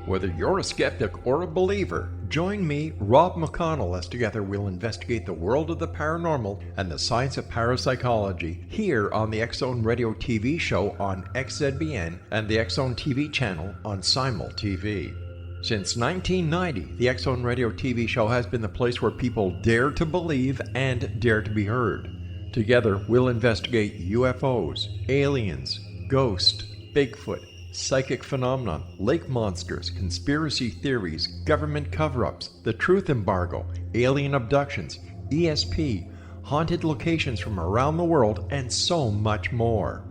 Whether you're a skeptic or a believer, join me, Rob McConnell, as together we'll investigate the world of the paranormal and the science of parapsychology here on the X-Zone Radio TV show on XZBN and the X-Zone TV channel on Simul TV. Since 1990, the X-Zone Radio TV show has been the place where people dare to believe and dare to be heard. Together, we'll investigate UFOs, aliens, ghosts, Bigfoot, psychic phenomenon, lake monsters, conspiracy theories, government cover-ups, the truth embargo, alien abductions, ESP, haunted locations from around the world, and so much more.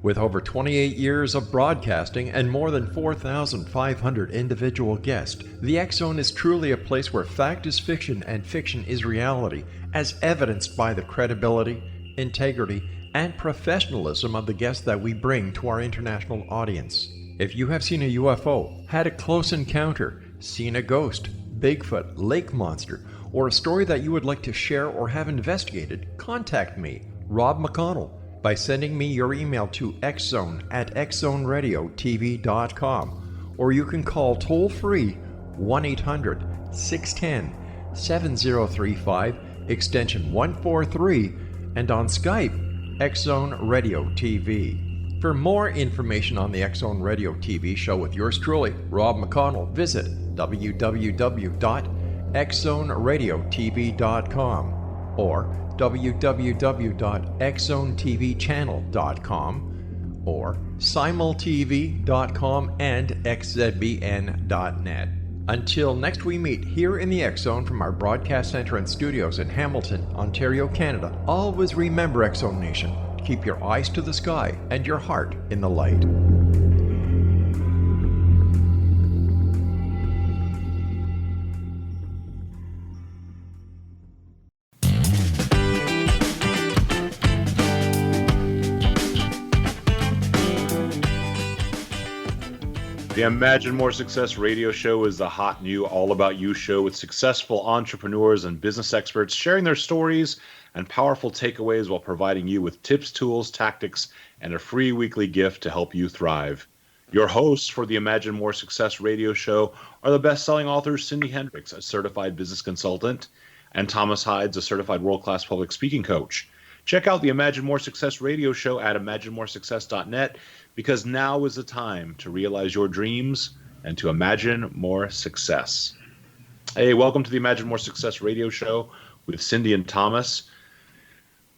With over 28 years of broadcasting and more than 4,500 individual guests, the X-Zone is truly a place where fact is fiction and fiction is reality, as evidenced by the credibility, integrity, and professionalism of the guests that we bring to our international audience. If you have seen a UFO, had a close encounter, seen a ghost, Bigfoot, lake monster, or a story that you would like to share or have investigated, contact me, Rob McConnell, by sending me your email to xzone@xzoneradiotv.com, or you can call toll-free 1-800-610-7035, extension 143, and on Skype, X-Zone Radio TV. For more information on the X-Zone Radio TV show with yours truly, Rob McConnell, visit www.xzoneradiotv.com or www.xzonetvchannel.com or simultv.com and xzbn.net. Until next we meet here in the X-Zone from our broadcast center and studios in Hamilton, Ontario, Canada, always remember, X-Zone Nation, keep your eyes to the sky and your heart in the light. The Imagine More Success radio show is the hot new All About You show with successful entrepreneurs and business experts sharing their stories and powerful takeaways while providing you with tips, tools, tactics, and a free weekly gift to help you thrive. Your hosts for the Imagine More Success radio show are the best-selling authors Cindy Hendricks, a certified business consultant, and Thomas Hides, a certified world-class public speaking coach. Check out the Imagine More Success radio show at imaginemoresuccess.net, because now is the time to realize your dreams and to imagine more success. Hey, welcome to the Imagine More Success radio show with Cindy and Thomas.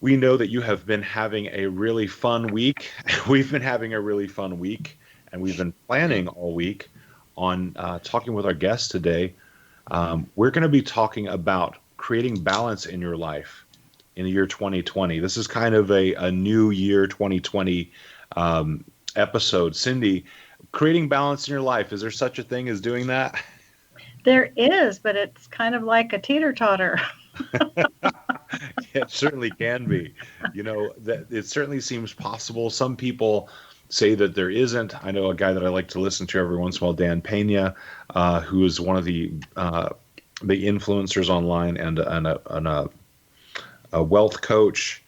We know that you have been having a really fun week. We've been having a really fun week, and we've been planning all week on talking with our guests today. We're going to be talking about creating balance in your life in the year 2020. This is kind of a new year 2020 episode. Cindy, creating balance in your life, is there such a thing as doing that? There is, but it's kind of like a teeter-totter. It certainly can be. You know, that it certainly seems possible. Some people say that there isn't. I know a guy that I like to listen to every once in a while, Dan Pena, who is one of the influencers online and a wealth coach,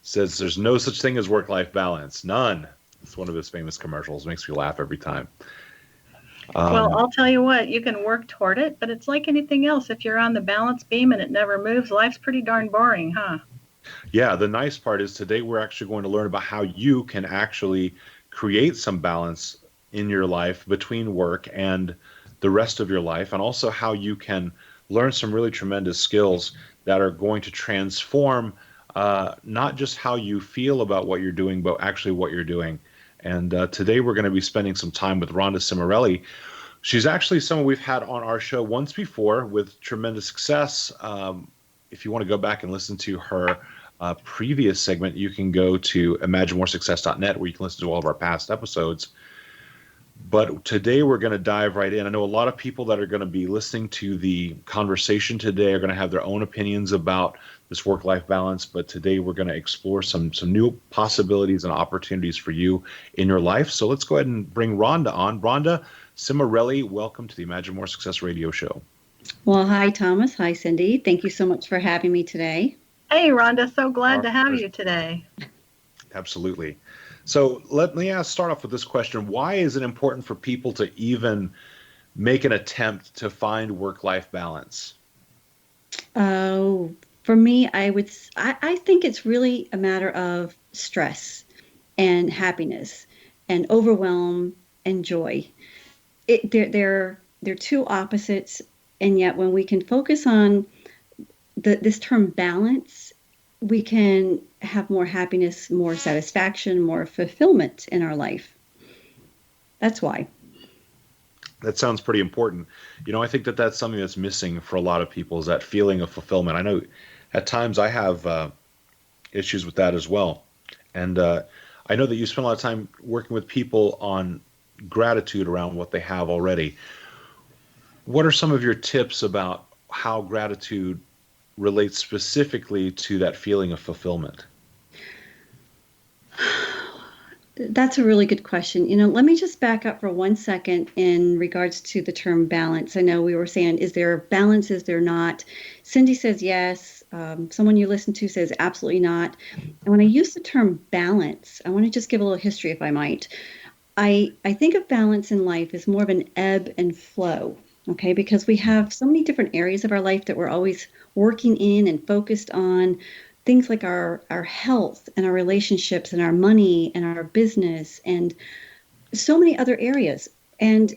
says there's no such thing as work-life balance. None. It's one of his famous commercials. Makes me laugh every time. Well, I'll tell you what, you can work toward it, but it's like anything else. If you're on the balance beam and it never moves, life's pretty darn boring, huh? Yeah, the nice part is today we're actually going to learn about how you can actually create some balance in your life between work and the rest of your life, and also how you can learn some really tremendous skills that are going to transform not just how you feel about what you're doing, but actually what you're doing. And today we're going to be spending some time with Rhonda Cimorelli. She's actually someone we've had on our show once before with tremendous success. If you want to go back and listen to her previous segment, you can go to imaginemoresuccess.net, where you can listen to all of our past episodes. But today we're going to dive right in. I know a lot of people that are going to be listening to the conversation today are going to have their own opinions about this work-life balance, but today we're going to explore some new possibilities and opportunities for you in your life. So let's go ahead and bring Rhonda on. Rhonda Cimorelli, welcome to the Imagine More Success radio show. Well, hi, Thomas. Hi, Cindy. Thank you so much for having me today. Hey, Rhonda, so glad to have you today. Absolutely. So let me start off with this question. Why is it important for people to even make an attempt to find work-life balance? Oh, for me, I think it's really a matter of stress and happiness and overwhelm and joy. They're two opposites, and yet when we can focus on this term balance, we can have more happiness, more satisfaction, more fulfillment in our life. That's why. That sounds pretty important. I think that that's something that's missing for a lot of people, is that feeling of fulfillment. I know at times I have issues with that as well. And I know that you spend a lot of time working with people on gratitude around what they have already. What are some of your tips about how gratitude relates specifically to that feeling of fulfillment? That's a really good question. Let me just back up for 1 second in regards to the term balance. I know we were saying, is there balance? Is there not? Cindy says yes. Someone you listen to says absolutely not. And when I use the term balance, I want to just give a little history, if I might. I think of balance in life as more of an ebb and flow, okay? Because we have so many different areas of our life that we're always working in and focused on. Things like our health and our relationships and our money and our business and so many other areas. And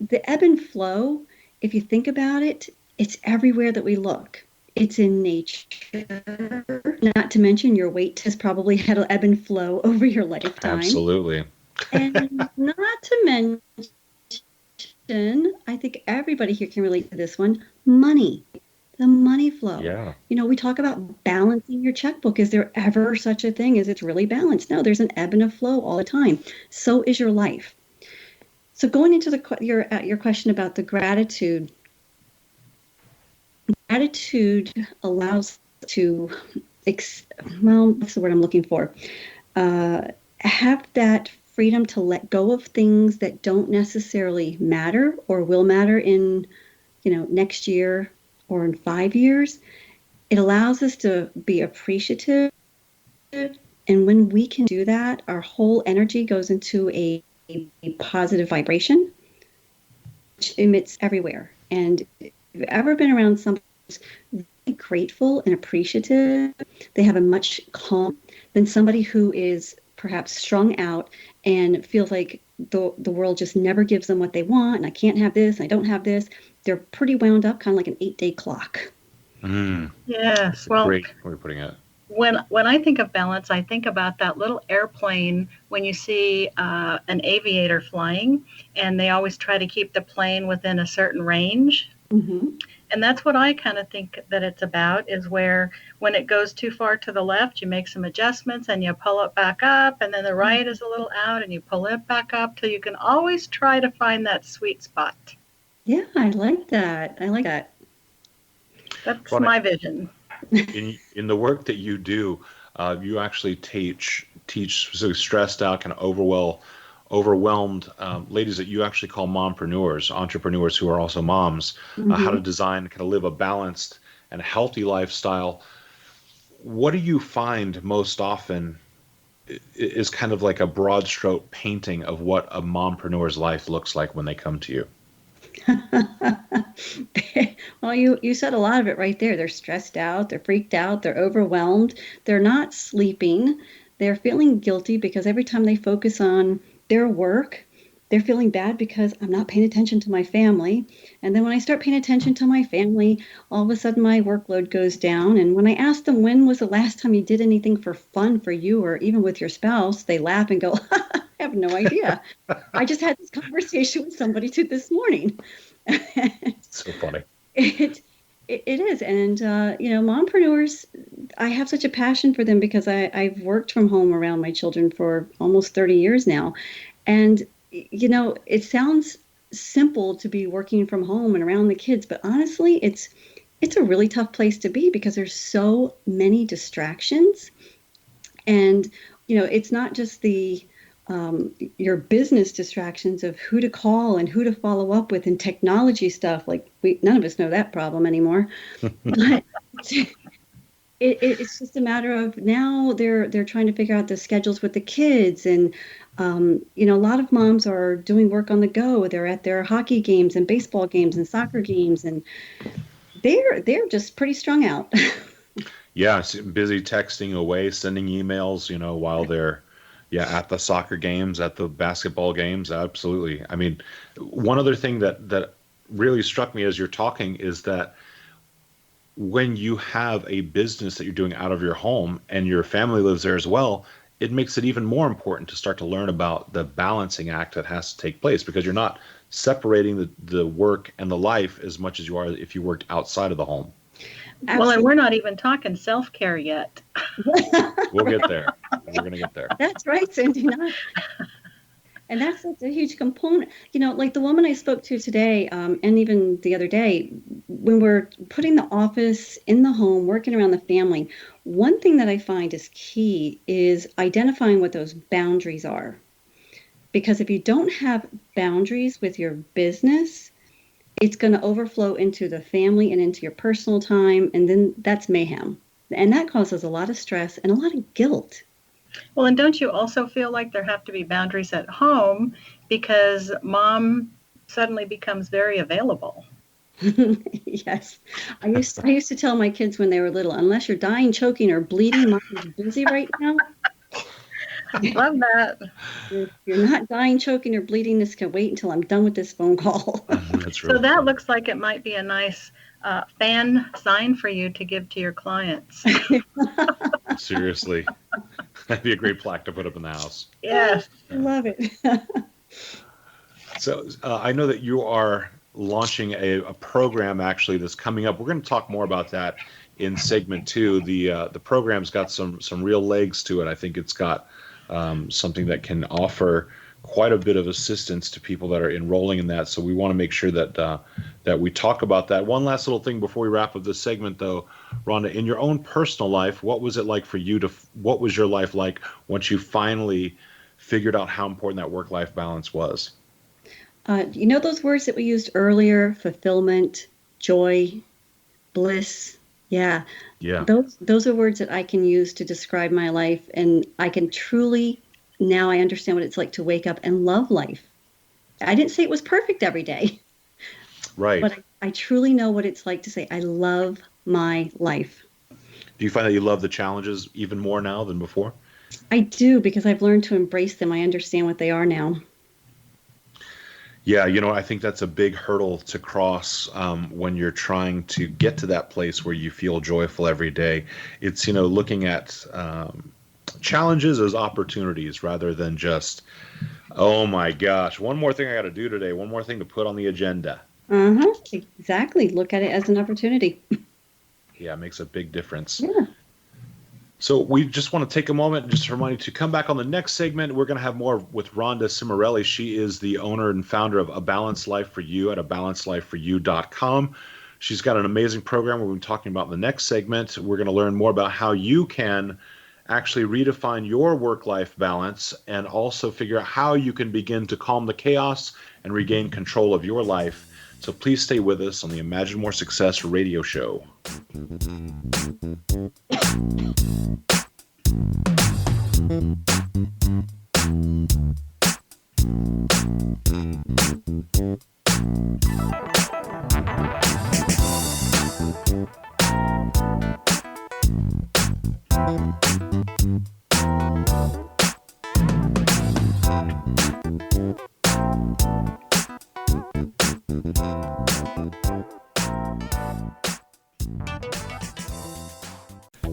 the ebb and flow, if you think about it, it's everywhere that we look. It's in nature. Not to mention your weight has probably had an ebb and flow over your lifetime. Absolutely. And not to mention, I think everybody here can relate to this one, money. The money flow. Yeah. We talk about balancing your checkbook. Is there ever such a thing as it's really balanced? No, there's an ebb and a flow all the time. So is your life. So going into your question about the gratitude allows to, what's the word I'm looking for? Have that freedom to let go of things that don't necessarily matter or will matter in, next year or in 5 years. It allows us to be appreciative. And when we can do that, our whole energy goes into a positive vibration, which emits everywhere. And if you've ever been around somebody who's really grateful and appreciative, they have a much calm than somebody who is perhaps strung out and feels like the world just never gives them what they want, and I can't have this, and I don't have this. They're pretty wound up, kind of like an 8-day clock. Yes. Well, great way of putting it. When I think of balance, I think about that little airplane when you see an aviator flying, and they always try to keep the plane within a certain range. Mm-hmm. And that's what I kind of think that it's about, is where when it goes too far to the left, you make some adjustments and you pull it back up, and then the right is a little out and you pull it back up till you can always try to find that sweet spot. Yeah, I like that. That's my vision. In the work that you do, you actually teach specifically stressed out, kind of overwhelmed ladies that you actually call mompreneurs, entrepreneurs who are also moms, how to design, kind of live a balanced and healthy lifestyle. What do you find most often is kind of like a broad stroke painting of what a mompreneur's life looks like when they come to you? Well, you said a lot of it right there. They're stressed out, they're freaked out, they're overwhelmed, they're not sleeping, they're feeling guilty because every time they focus on their work, they're feeling bad because I'm not paying attention to my family. And then when I start paying attention to my family, all of a sudden my workload goes down. And when I ask them, when was the last time you did anything for fun for you or even with your spouse, they laugh and go, I have no idea. I just had this conversation with somebody this morning. So funny. It is. And, mompreneurs, I have such a passion for them because I've worked from home around my children for almost 30 years now. And, it sounds simple to be working from home and around the kids, but honestly, it's a really tough place to be because there's so many distractions. And, it's not just your business distractions of who to call and who to follow up with and technology stuff. Like none of us know that problem anymore. But It's just a matter of now they're trying to figure out the schedules with the kids, and a lot of moms are doing work on the go. They're at their hockey games and baseball games and soccer games, and they're just pretty strung out. Yeah, busy texting away, sending emails, while they're at the soccer games, at the basketball games. Absolutely. I mean, one other thing that really struck me as you're talking is that when you have a business that you're doing out of your home and your family lives there as well, it makes it even more important to start to learn about the balancing act that has to take place, because you're not separating the work and the life as much as you are if you worked outside of the home. Absolutely. Well, and we're not even talking self-care yet. We'll get there. We're going to get there. That's right, Cindy. And that's a huge component. Like the woman I spoke to today, and even the other day, when we're putting the office in the home, working around the family, one thing that I find is key is identifying what those boundaries are. Because if you don't have boundaries with your business, it's going to overflow into the family and into your personal time, and then that's mayhem. And that causes a lot of stress and a lot of guilt. Well, and don't you also feel like there have to be boundaries at home because mom suddenly becomes very available? Yes. I used to tell my kids when they were little, unless you're dying, choking, or bleeding, mom is busy right now. I love that. If you're not dying, choking, or bleeding, this can wait until I'm done with this phone call. That's really so that funny. looks like it might be a nice fan sign for you to give to your clients. Seriously. That'd be a great plaque to put up in the house. Yes. Love it. So I know that you are launching a program actually that's coming up. We're going to talk more about that in segment 2. The program's got some real legs to it. I think it's got something that can offer quite a bit of assistance to people that are enrolling in that. So we want to make sure that we talk about that. One last little thing before we wrap up this segment, though, Rhonda, in your own personal life, what was it like for you what was your life like once you finally figured out how important that work-life balance was? Those words that we used earlier, fulfillment, joy, bliss. Yeah. Those are words that I can use to describe my life, and I can truly, now I understand what it's like to wake up and love life. I didn't say it was perfect every day. Right. But I truly know what it's like to say, I love my life. Do you find that you love the challenges even more now than before? I do, because I've learned to embrace them. I understand what they are now. Yeah, I think that's a big hurdle to cross when you're trying to get to that place where you feel joyful every day. It's, looking at challenges as opportunities rather than just, oh my gosh, one more thing I got to do today, one more thing to put on the agenda. Exactly. Look at it as an opportunity. Yeah, it makes a big difference. Yeah. So we just want to take a moment just to remind you to come back on the next segment. We're going to have more with Rhonda Cimorelli. She is the owner and founder of A Balanced Life for You at abalancedlifeforyou.com. She's got an amazing program we've been talking about in the next segment. We're going to learn more about how you can actually redefine your work-life balance and also figure out how you can begin to calm the chaos and regain control of your life. So please stay with us on the Imagine More Success radio show.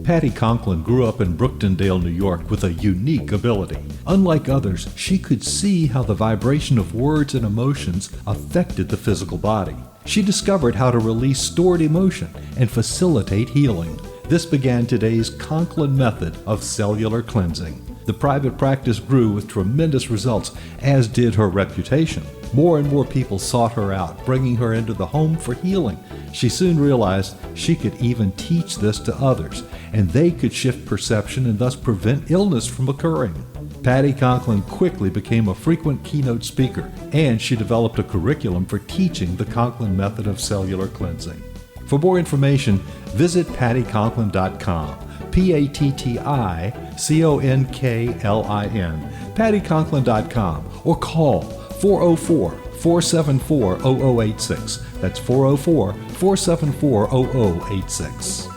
Patty Conklin grew up in Brooktondale, New York with a unique ability. Unlike others, she could see how the vibration of words and emotions affected the physical body. She discovered how to release stored emotion and facilitate healing. This began today's Conklin method of cellular cleansing. The private practice grew with tremendous results, as did her reputation. More and more people sought her out, bringing her into the home for healing. She soon realized she could even teach this to others, and they could shift perception and thus prevent illness from occurring. Patty Conklin quickly became a frequent keynote speaker, and she developed a curriculum for teaching the Conklin method of cellular cleansing. For For more information, visit pattyconklin.com. PATTICONKLIN, pattyconklin.com, or call 404-474-0086. That's 404-474-0086.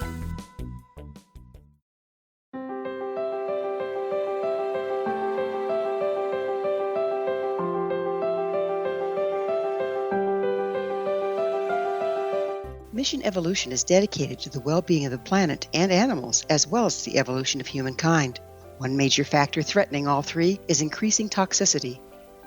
Mission Evolution is dedicated to the well-being of the planet and animals, as well as the evolution of humankind. One major factor threatening all three is increasing toxicity.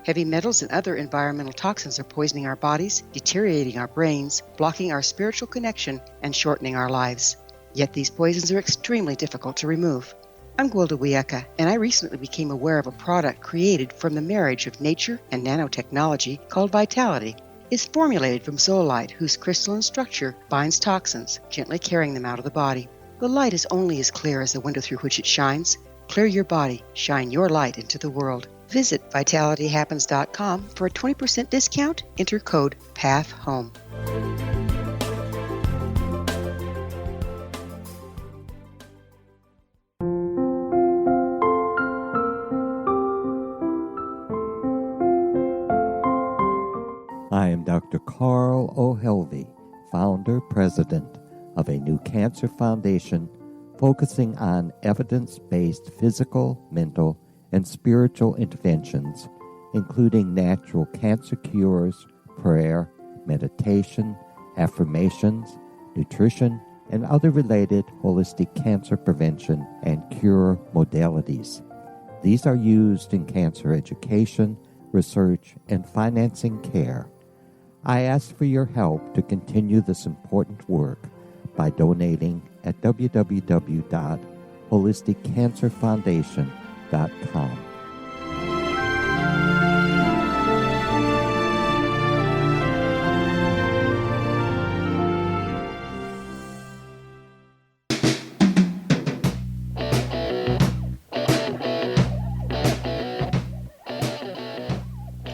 Heavy metals and other environmental toxins are poisoning our bodies, deteriorating our brains, blocking our spiritual connection, and shortening our lives. Yet these poisons are extremely difficult to remove. I'm Gwilda Wiyaka, and I recently became aware of a product created from the marriage of nature and nanotechnology called Vitality. It's formulated from zoolite, whose crystalline structure binds toxins, gently carrying them out of the body. The light is only as clear as the window through which it shines. Clear your body, shine your light into the world. Visit vitalityhappens.com for a 20% discount. Enter code PATHHOME. I am Dr. Carl O'Helvey, founder, president of a new cancer foundation focusing on evidence-based physical, mental, and spiritual interventions, including natural cancer cures, prayer, meditation, affirmations, nutrition, and other related holistic cancer prevention and cure modalities. These are used in cancer education, research, and financing care. I ask for your help to continue this important work by donating at www.holisticcancerfoundation.com.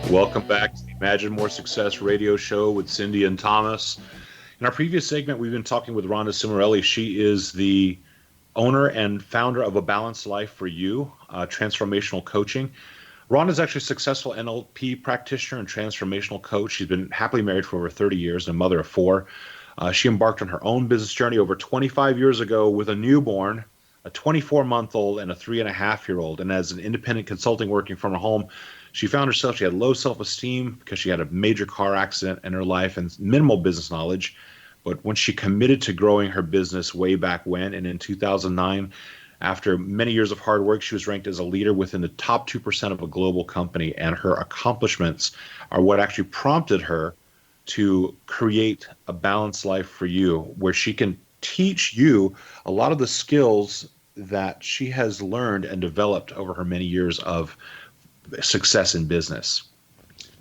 Welcome back to the Imagine More Success radio show with Cindy and Thomas. In our previous segment, we've been talking with Rhonda Cimorelli. She is the owner and founder of A Balanced Life for You, Transformational Coaching. Rhonda is actually a successful NLP practitioner and transformational coach. She's been happily married for over 30 years and a mother of 4. She embarked on her own business journey over 25 years ago with a newborn, a 24-month-old, and a 3.5-year-old. And as an independent consulting working from her home, she found herself, she had low self-esteem because she had a major car accident in her life and minimal business knowledge. But when she committed to growing her business way back when, and in 2009, after many years of hard work, she was ranked as a leader within the top 2% of a global company. And her accomplishments are what actually prompted her to create A Balanced Life for You, where she can teach you a lot of the skills that she has learned and developed over her many years of success in business.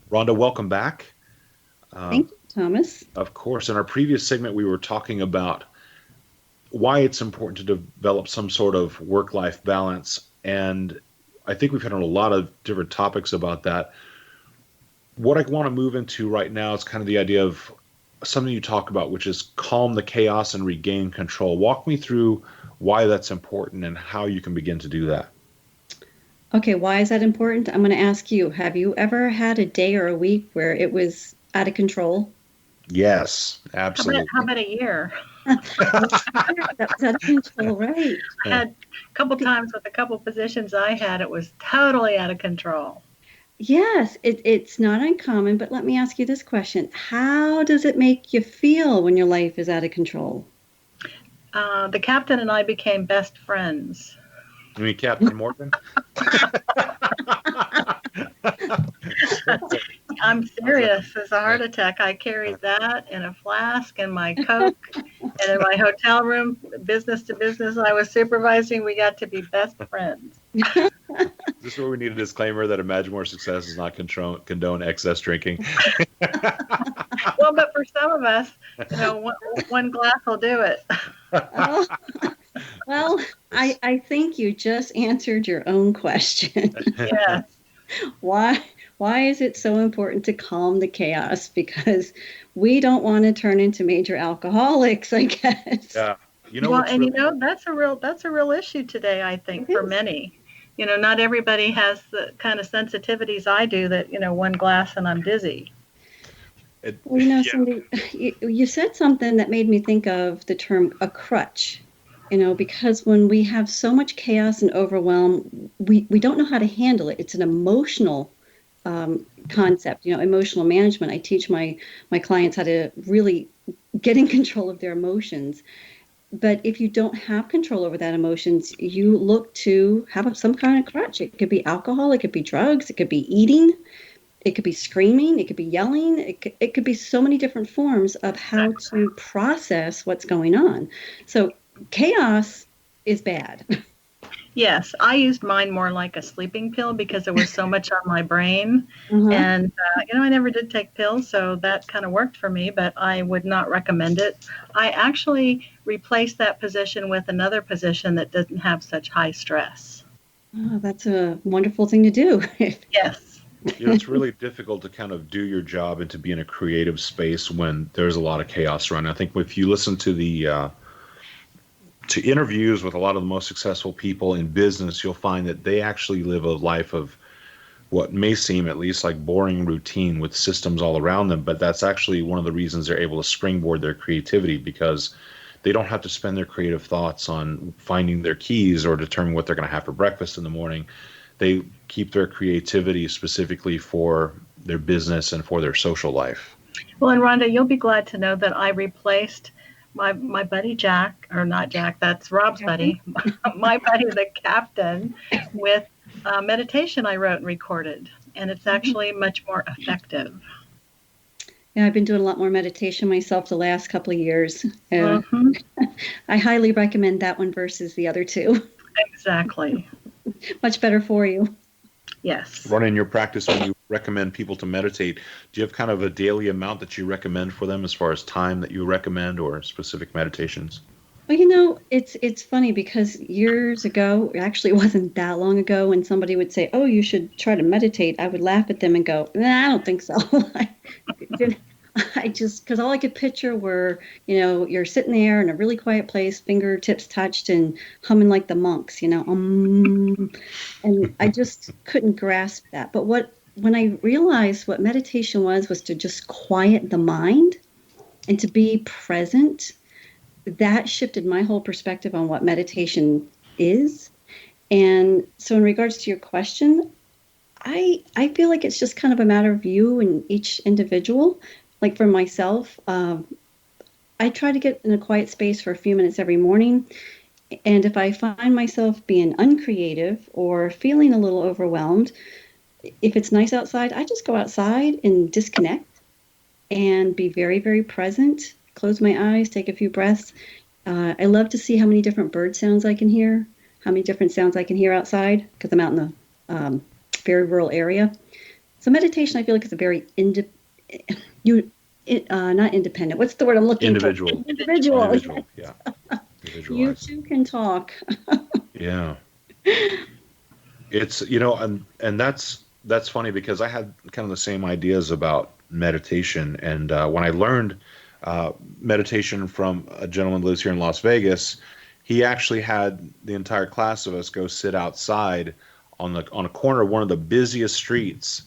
Rhonda, welcome back. Thank you, Thomas. Of course, in our previous segment, we were talking about why it's important to develop some sort of work-life balance. And I think we've had a lot of different topics about that. What I want to move into right now is kind of the idea of something you talk about, which is calm the chaos and regain control. Walk me through why that's important and how you can begin to do that. Okay, why is that important? I'm going to ask you, have you ever had a day or a week where it was out of control? Yes, absolutely. How about a year? That was out of control, right? I had a couple times with a couple positions I had, it was totally out of control. Yes, it's not uncommon, but let me ask you this question. How does it make you feel when your life is out of control? The captain and I became best friends. You mean Captain Morgan? I'm serious. It's a heart attack. I carried that in a flask in my Coke and in my hotel room, business to business I was supervising. We got to be best friends. Is this where we need a disclaimer that Imagine More Success does not condone excess drinking? Well, but for some of us, one glass will do it. Well, I think you just answered your own question. Yes. Why Why is it so important to calm the chaos? Because we don't want to turn into major alcoholics, I guess. Yeah. You know Well, what's and really that's a real issue today, I think, It for is. many. Not everybody has the kind of sensitivities I do that, one glass and I'm dizzy. it, Well, yeah. Cindy, you said something that made me think of the term a crutch. Because when we have so much chaos and overwhelm, we don't know how to handle it. It's an emotional concept, emotional management. I teach my clients how to really get in control of their emotions. But if you don't have control over that emotions, you look to have some kind of crutch. It could be alcohol, it could be drugs, it could be eating, it could be screaming, it could be yelling, it could be so many different forms of how to process what's going on. So chaos is bad. Yes, I used mine more like a sleeping pill because there was so much on my brain. Uh-huh. And, I never did take pills, so that kind of worked for me, but I would not recommend it. I actually replaced that position with another position that doesn't have such high stress. Oh, that's a wonderful thing to do. Yes. It's really difficult to kind of do your job and to be in a creative space when there's a lot of chaos around. I think if you listen to the to interviews with a lot of the most successful people in business, you'll find that they actually live a life of what may seem at least like boring routine with systems all around them. But that's actually one of the reasons they're able to springboard their creativity, because they don't have to spend their creative thoughts on finding their keys or determining what they're going to have for breakfast in the morning. They keep their creativity specifically for their business and for their social life. Well, and Rhonda, you'll be glad to know that I replaced my buddy Jack, or not Jack, that's Rob's buddy, my buddy, the captain, with meditation I wrote and recorded. And it's actually much more effective. Yeah, I've been doing a lot more meditation myself the last couple of years. Mm-hmm. I highly recommend that one versus the other two. Exactly. Much better for you. Yes. Run in your practice when you recommend people to meditate. Do you have kind of a daily amount that you recommend for them as far as time that you recommend or specific meditations? Well, it's funny because years ago, actually it wasn't that long ago, when somebody would say, "Oh, you should try to meditate," I would laugh at them and go, "Nah, I don't think so." Because all I could picture were, you're sitting there in a really quiet place, fingertips touched and humming like the monks, and I just couldn't grasp that. But when I realized what meditation was to just quiet the mind and to be present, that shifted my whole perspective on what meditation is. And so in regards to your question, I feel like it's just kind of a matter of you and each individual. Like for myself, I try to get in a quiet space for a few minutes every morning. And if I find myself being uncreative or feeling a little overwhelmed, if it's nice outside, I just go outside and disconnect and be very, very present. Close my eyes, take a few breaths. I love to see how many different bird sounds I can hear, how many different sounds I can hear outside, because I'm out in the very rural area. So meditation, I feel like, is a very not independent. What's the word I'm looking for? Individual, yeah. You too can talk. Yeah. It's, and that's funny because I had kind of the same ideas about meditation. And when I learned meditation from a gentleman who lives here in Las Vegas, he actually had the entire class of us go sit outside on a corner of one of the busiest streets,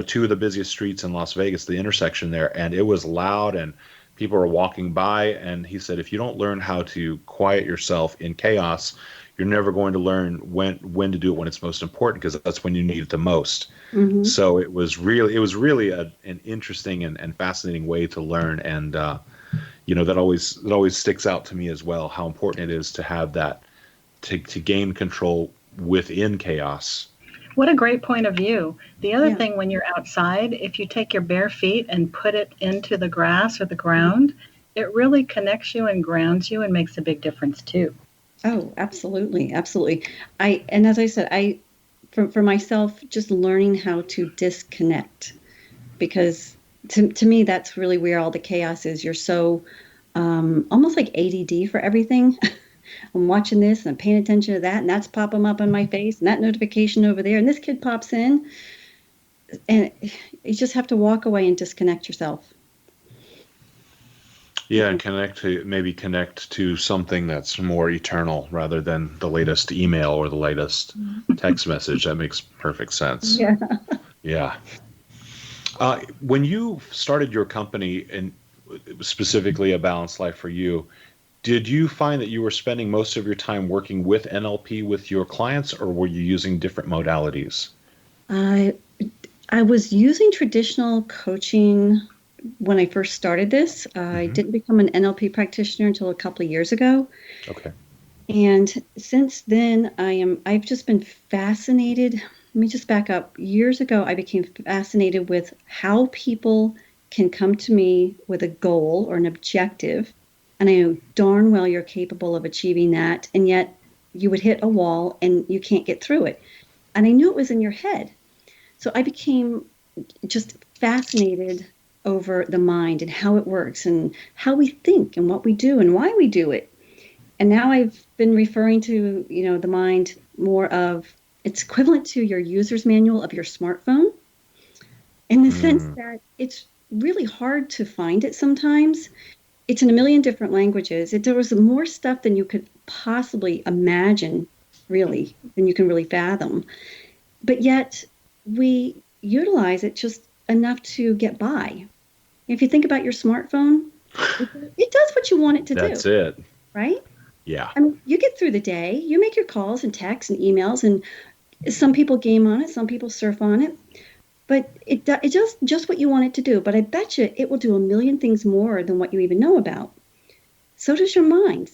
two of the busiest streets in Las Vegas, the intersection there. And it was loud and people were walking by. And he said, if you don't learn how to quiet yourself in chaos, you're never going to learn when to do it when it's most important, because that's when you need it the most. Mm-hmm. So it was really an interesting and fascinating way to learn. And, that always sticks out to me as well, how important it is to have that, to gain control within chaos. What a great point of view. The other thing, when you're outside, if you take your bare feet and put it into the grass or the ground, it really connects you and grounds you and makes a big difference too. Oh, absolutely. Absolutely. And as I said, for myself, just learning how to disconnect, because to me, that's really where all the chaos is. You're so almost like ADD for everything. I'm watching this and I'm paying attention to that, and that's popping up on my face, and that notification over there, and this kid pops in. and you just have to walk away and disconnect yourself. Yeah, and connect to something that's more eternal rather than the latest email or the latest text message. That makes perfect sense. Yeah. Yeah. When you started your company, and specifically A Balanced Life for You, did you find that you were spending most of your time working with NLP with your clients, or were you using different modalities? I was using traditional coaching when I first started this. I didn't become an NLP practitioner until a couple of years ago. Okay. And since then, I've just been fascinated. Let me just back up. Years ago, I became fascinated with how people can come to me with a goal or an objective. And I know darn well you're capable of achieving that. And yet you would hit a wall and you can't get through it. And I knew it was in your head. So I became just fascinated over the mind and how it works and how we think and what we do and why we do it. And now I've been referring to, the mind more of, it's equivalent to your user's manual of your smartphone, in the sense that it's really hard to find it sometimes. It's in a million different languages. There was more stuff than you could possibly imagine, really, than you can really fathom. But yet we utilize it just enough to get by. If you think about your smartphone, it does what you want it to do. That's it. Right? Yeah. I mean, you get through the day, you make your calls and texts and emails, and some people game on it, some people surf on it, but it does just what you want it to do. But I bet you it will do a million things more than what you even know about. So does your mind.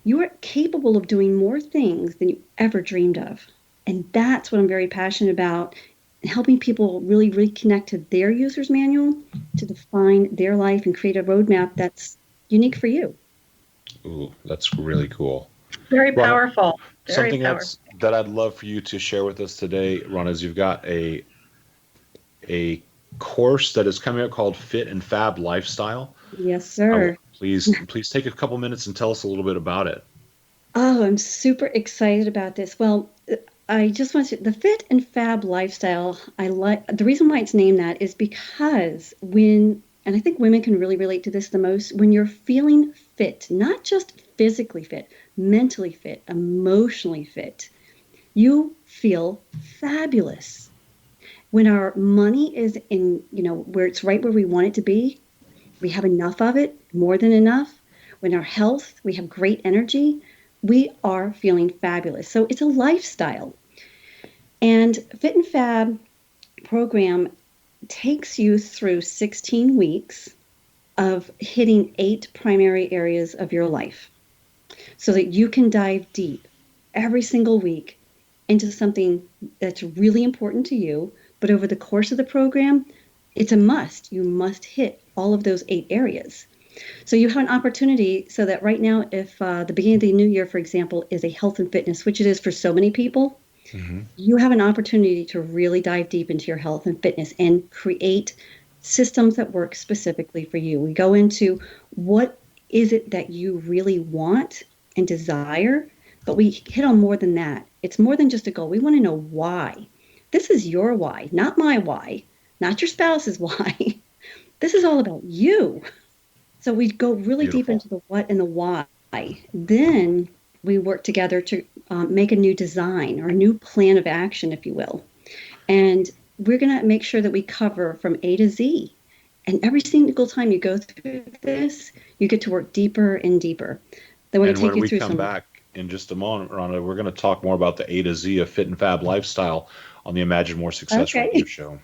You are capable of doing more things than you ever dreamed of. And that's what I'm very passionate about, helping people really reconnect to their user's manual to define their life and create a roadmap that's unique for you. Ooh, that's really cool. Very powerful. Something else that I'd love for you to share with us today, Rhonda, is you've got a course that is coming out called Fit and Fab Lifestyle. Yes, sir. Please take a couple minutes and tell us a little bit about it. Oh, I'm super excited about this. Well, I just want to, the Fit and Fab Lifestyle, the reason why it's named that is because and I think women can really relate to this the most, when you're feeling fit, not just physically fit, mentally fit, emotionally fit, you feel fabulous. When our money is in, where it's right where we want it to be, we have enough of it, more than enough. When our health, we have great energy, we are feeling fabulous. So it's a lifestyle. And Fit and Fab program takes you through 16 weeks of hitting 8 primary areas of your life so that you can dive deep every single week into something that's really important to you. But over the course of the program, it's a must. You must hit all of those 8 areas. So you have an opportunity so that right now, if the beginning of the new year, for example, is a health and fitness, which it is for so many people, you have an opportunity to really dive deep into your health and fitness and create systems that work specifically for you. We go into what is it that you really want and desire, but we hit on more than that. It's more than just a goal. We want to know why. This is your why, not my why, not your spouse's why. This is all about you. So we go really deep into the what and the why. Then we work together to make a new design or a new plan of action, if you will. And we're going to make sure that we cover from A to Z. And every single time you go through this, you get to work deeper and deeper. They want to take you through some. When we come back in just a moment, Rhonda, we're going to talk more about the A to Z of Fit and Fab Lifestyle on the Imagine More Success Radio Show.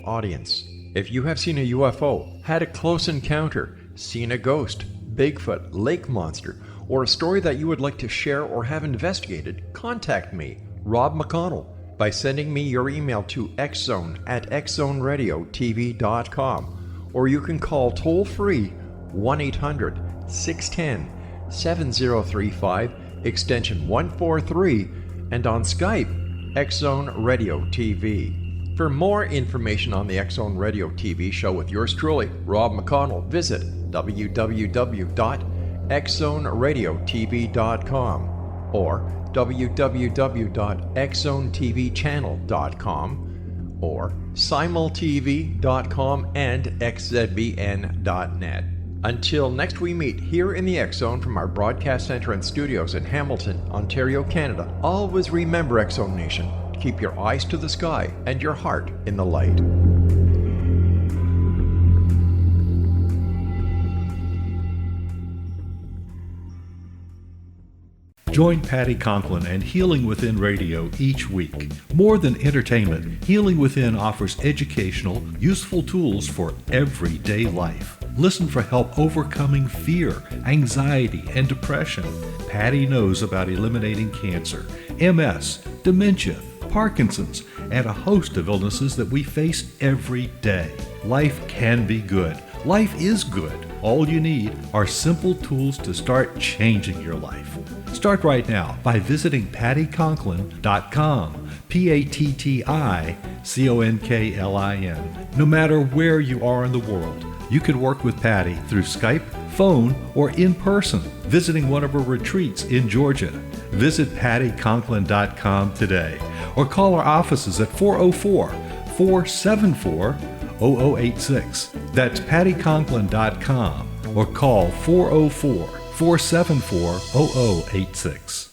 Audience, if you have seen a UFO, had a close encounter, seen a ghost, Bigfoot, lake monster, or a story that you would like to share or have investigated, contact me, Rob McConnell, by sending me your email to xzone@xzoneradiotv.com, or you can call toll-free 1-800-610-7035, extension 143, and on Skype, X-Zone Radio TV. For more information on the X-Zone Radio TV show with yours truly, Rob McConnell, visit www.xzone.tv. www.xzoneradiotv.com or www.xzonetvchannel.com or simultv.com and xzbn.net. Until next we meet here in the X Zone from our broadcast center and studios in Hamilton, Ontario, Canada, always remember, X Zone Nation, keep your eyes to the sky and your heart in the light. Join Patty Conklin and Healing Within Radio each week. More than entertainment, Healing Within offers educational, useful tools for everyday life. Listen for help overcoming fear, anxiety, and depression. Patty knows about eliminating cancer, MS, dementia, Parkinson's, and a host of illnesses that we face every day. Life can be good. Life is good. All you need are simple tools to start changing your life. Start right now by visiting pattyconklin.com, PATTICONKLIN. No matter where you are in the world, you can work with Patty through Skype, phone, or in person, visiting one of her retreats in Georgia. Visit pattyconklin.com today or call our offices at 404-474-0086. That's pattyconklin.com or call 404-474-0086.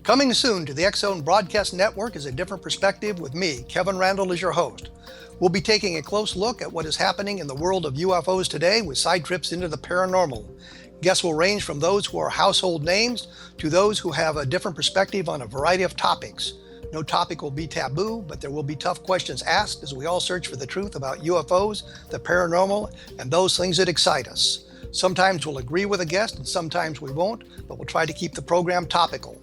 Coming soon to the X Zone Broadcast Network is A Different Perspective with me, Kevin Randall, as your host. We'll be taking a close look at what is happening in the world of UFOs today with side trips into the paranormal. Guests will range from those who are household names to those who have a different perspective on a variety of topics. No topic will be taboo, but there will be tough questions asked as we all search for the truth about UFOs, the paranormal, and those things that excite us. Sometimes we'll agree with a guest and sometimes we won't, but we'll try to keep the program topical.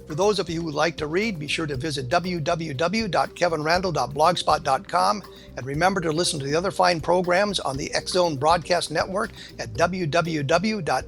For those of you who would like to read, be sure to visit www.kevinrandall.blogspot.com and remember to listen to the other fine programs on the X Zone Broadcast Network at www.xzbn.net.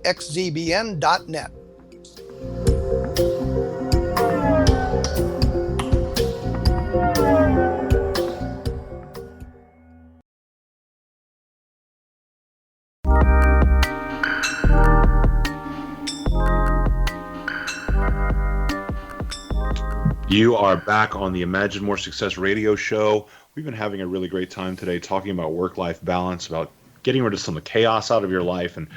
You are back on the Imagine More Success radio show. We've been having a really great time today talking about work-life balance, about getting rid of some of the chaos out of your life and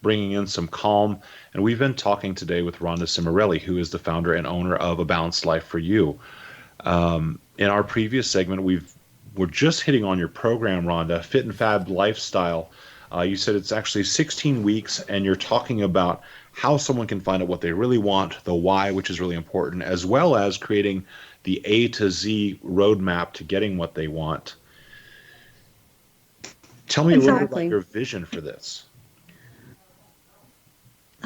bringing in some calm. And we've been talking today with Rhonda Cimorelli, who is the founder and owner of A Balanced Life for You. In our previous segment, we're just hitting on your program, Rhonda, Fit and Fab Lifestyle. You said it's actually 16 weeks, and you're talking about how someone can find out what they really want, the why, which is really important, as well as creating the A to Z roadmap to getting what they want. Tell me a little bit about your vision for this.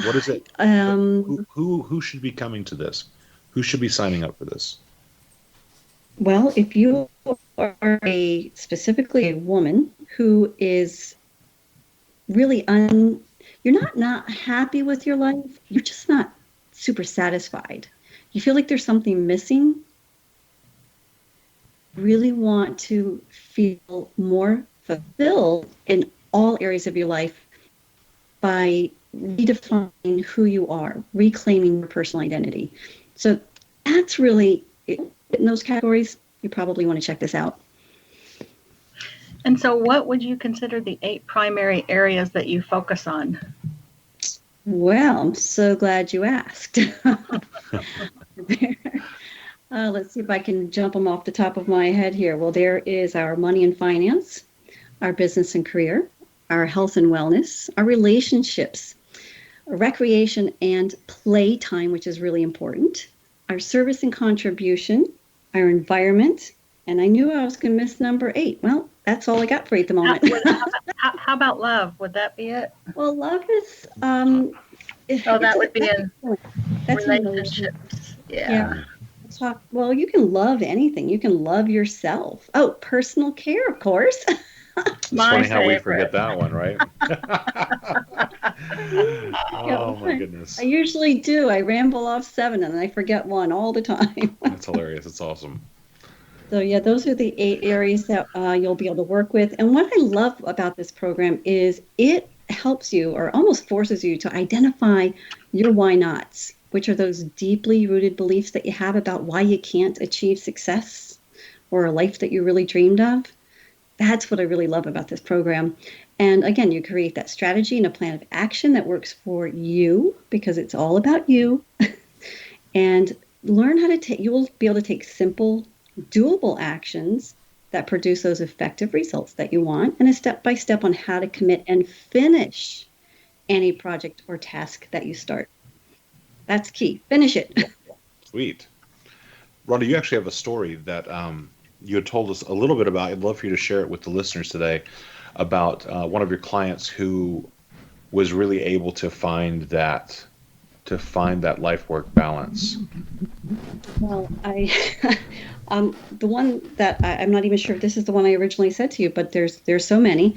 What is it? Who should be coming to this? Who should be signing up for this? Well, if you are specifically a woman who is really you're not happy with your life, you're just not super satisfied. You feel like there's something missing. You really want to feel more fulfilled in all areas of your life by redefining who you are, reclaiming your personal identity. So that's really, in those categories, you probably want to check this out. And so what would you consider the 8 primary areas that you focus on? Well, I'm so glad you asked. Let's see if I can jump them off the top of my head here. Well, there is our money and finance, our business and career, our health and wellness, our relationships, recreation and playtime, which is really important, our service and contribution, our environment, and I knew I was going to miss number 8. Well, that's all I got for you at the moment. How about love? Would that be it? Well, love is... that would be in that's relationships. Yeah. Well, you can love anything. You can love yourself. Oh, personal care, of course. It's funny how we forget that one, right? Oh, my goodness. I usually do. I ramble off 7 and I forget one all the time. That's hilarious. It's awesome. So yeah, those are the 8 areas that you'll be able to work with. And what I love about this program is it helps you or almost forces you to identify your why nots, which are those deeply rooted beliefs that you have about why you can't achieve success or a life that you really dreamed of. That's what I really love about this program. And again, you create that strategy and a plan of action that works for you because it's all about you. And learn how to take, you will be able to take simple, doable actions that produce those effective results that you want, and a step by step on how to commit and finish any project or task that you start. That's key. Finish it. Sweet. Rhonda, you actually have a story that you had told us a little bit about. I'd love for you to share it with the listeners today about one of your clients who was really able to find that life work balance. Well, the one that I'm not even sure if this is the one I originally said to you, but there's so many.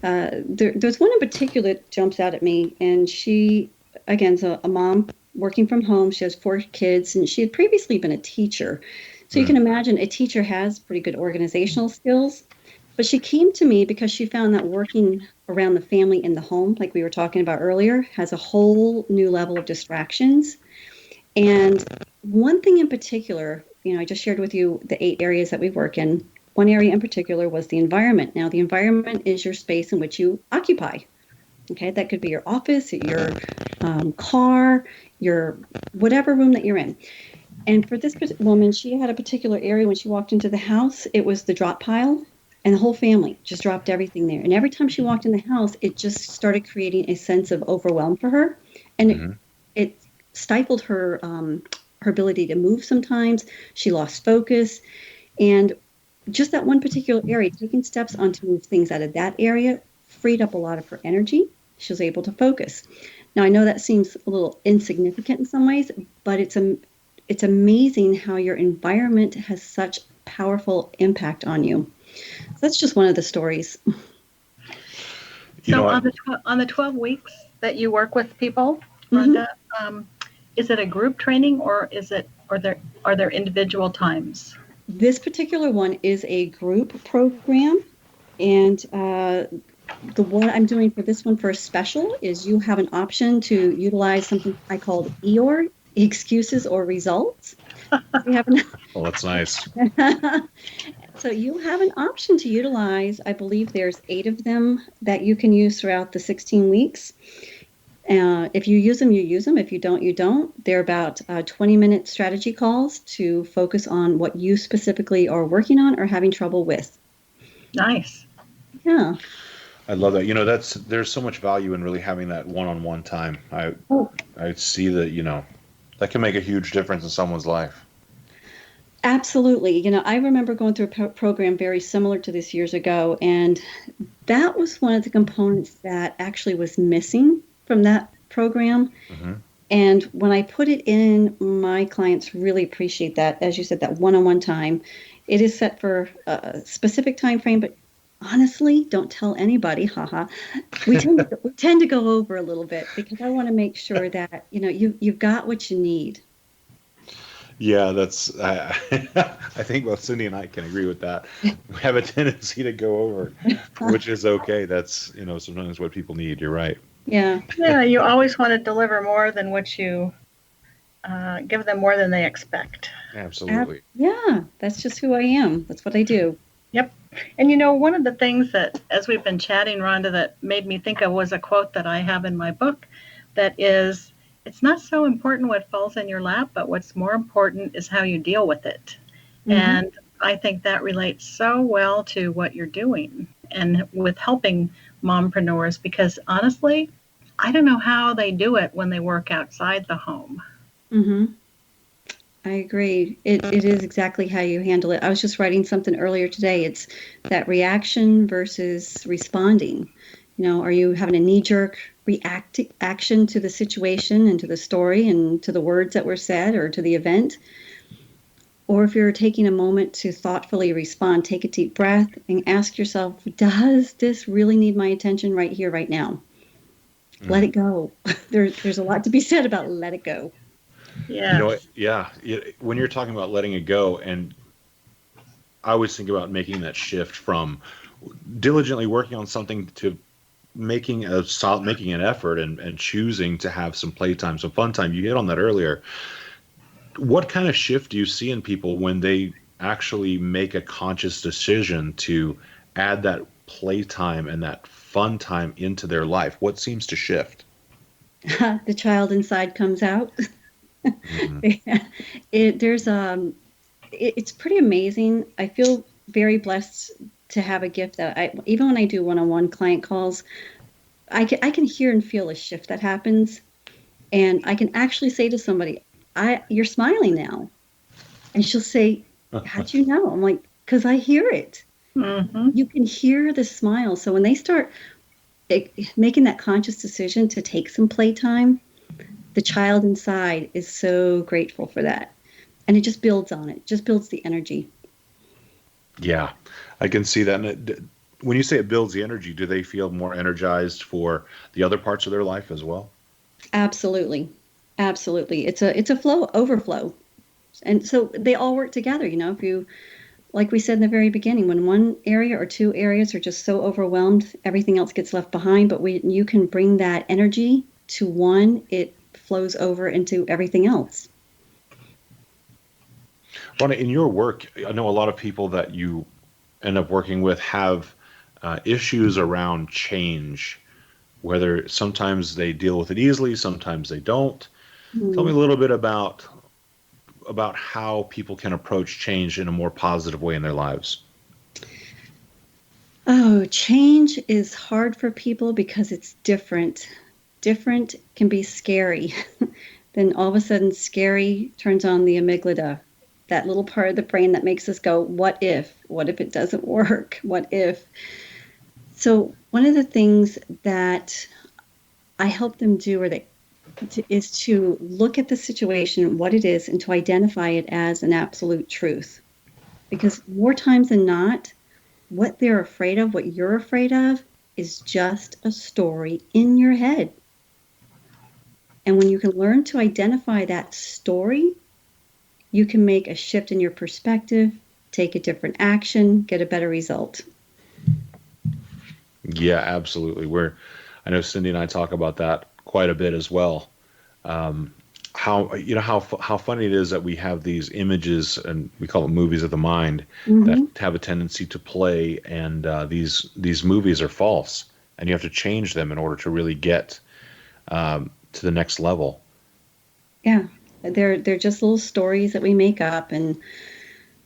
There's one in particular that jumps out at me, and she, again, is a mom working from home. She has 4 kids, and she had previously been a teacher. So you can imagine a teacher has pretty good organizational skills. But she came to me because she found that working around the family in the home, like we were talking about earlier, has a whole new level of distractions. And one thing in particular, I just shared with you the 8 areas that we work in. One area in particular was the environment. Now, the environment is your space in which you occupy. Okay, that could be your office, your car, your whatever room that you're in. And for this woman, she had a particular area when she walked into the house, it was the drop pile. And the whole family just dropped everything there. And every time she walked in the house, it just started creating a sense of overwhelm for her. And it stifled her ability to move sometimes. She lost focus. And just that one particular area, taking steps on to move things out of that area, freed up a lot of her energy. She was able to focus. Now, I know that seems a little insignificant in some ways, but it's amazing how your environment has such powerful impact on you. So that's just one of the stories. So on the 12 weeks that you work with people, Rhonda, is it a group training or are there individual times? This particular one is a group program, and the one I'm doing for this one for a special is you have an option to utilize something I called EOR, excuses or results. Oh, that's nice. So you have an option to utilize, I believe there's 8 of them that you can use throughout the 16 weeks. If you use them, you use them. If you don't, you don't. They're about 20-minute strategy calls to focus on what you specifically are working on or having trouble with. Nice. Yeah. I love that. There's so much value in really having that one-on-one time. I see that, that can make a huge difference in someone's life. Absolutely. I remember going through a program very similar to this years ago, and that was one of the components that actually was missing from that program. And when I put it in, my clients really appreciate that. As you said, that one-on-one time. It is set for a specific time frame, but honestly, don't tell anybody. We tend to go over a little bit because I want to make sure that you've got what you need. Yeah, that's. I think both Cindy and I can agree with that. We have a tendency to go over, which is okay. That's sometimes what people need. You're right. Yeah. Yeah, you always want to deliver more than what you give them more than they expect. Absolutely. Yeah, that's just who I am. That's what I do. Yep. And one of the things that, as we've been chatting, Rhonda, that made me think of was a quote that I have in my book that is, it's not so important what falls in your lap, but what's more important is how you deal with it. And I think that relates so well to what you're doing and with helping mompreneurs, because honestly, I don't know how they do it when they work outside the home. I agree. It is exactly how you handle it. I was just writing something earlier today. It's that reaction versus responding. Are you having a knee-jerk action to the situation and to the story and to the words that were said or to the event? Or if you're taking a moment to thoughtfully respond, take a deep breath and ask yourself, does this really need my attention right here, right now? Let it go. There's a lot to be said about let it go. Yeah. When you're talking about letting it go, and I always think about making that shift from diligently working on something to making an effort and choosing to have some playtime, some fun time. You hit on that earlier. What kind of shift do you see in people when they actually make a conscious decision to add that playtime and that fun time into their life? What seems to shift? The child inside comes out. Mm-hmm. It's pretty amazing. I feel very blessed to have a gift that even when I do one-on-one client calls, I can hear and feel a shift that happens, and I can actually say to somebody, "You're smiling now," and she'll say, "How'd you know?" I'm like, "Because I hear it." Mm-hmm. You can hear the smile. So when they start making that conscious decision to take some playtime, the child inside is so grateful for that. And it just builds on it, just builds the energy. Yeah, I can see that. And when you say it builds the energy, do they feel more energized for the other parts of their life as well? Absolutely. Absolutely. It's a overflow. And so they all work together. If you, like we said in the very beginning, when one area or two areas are just so overwhelmed, everything else gets left behind. But when you can bring that energy to one, it flows over into everything else. Rhonda, in your work, I know a lot of people that you end up working with have issues around change, whether sometimes they deal with it easily, sometimes they don't. Tell me a little bit about how people can approach change in a more positive way in their lives. Oh, change is hard for people because it's different. Different can be scary. Then all of a sudden, scary turns on the amygdala, that little part of the brain that makes us go, what if? What if it doesn't work? What if? So one of the things that I help them do is to look at the situation, what it is, and to identify it as an absolute truth. Because more times than not, what they're afraid of, what you're afraid of, is just a story in your head. And when you can learn to identify that story, you can make a shift in your perspective, take a different action, get a better result. Yeah, absolutely. I know Cindy and I talk about that quite a bit as well. How funny it is that we have these images, and we call them movies of the mind, that have a tendency to play, and these movies are false, and you have to change them in order to really get to the next level. Yeah, they're just little stories that we make up, and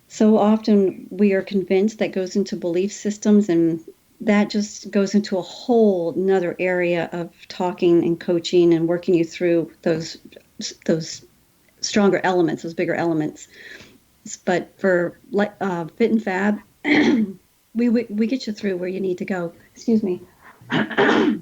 so often we are convinced that goes into belief systems, and that just goes into a whole another area of talking and coaching and working you through those stronger elements, those bigger elements. But for Fit and Fab, we get you through where you need to go. Excuse me. Sorry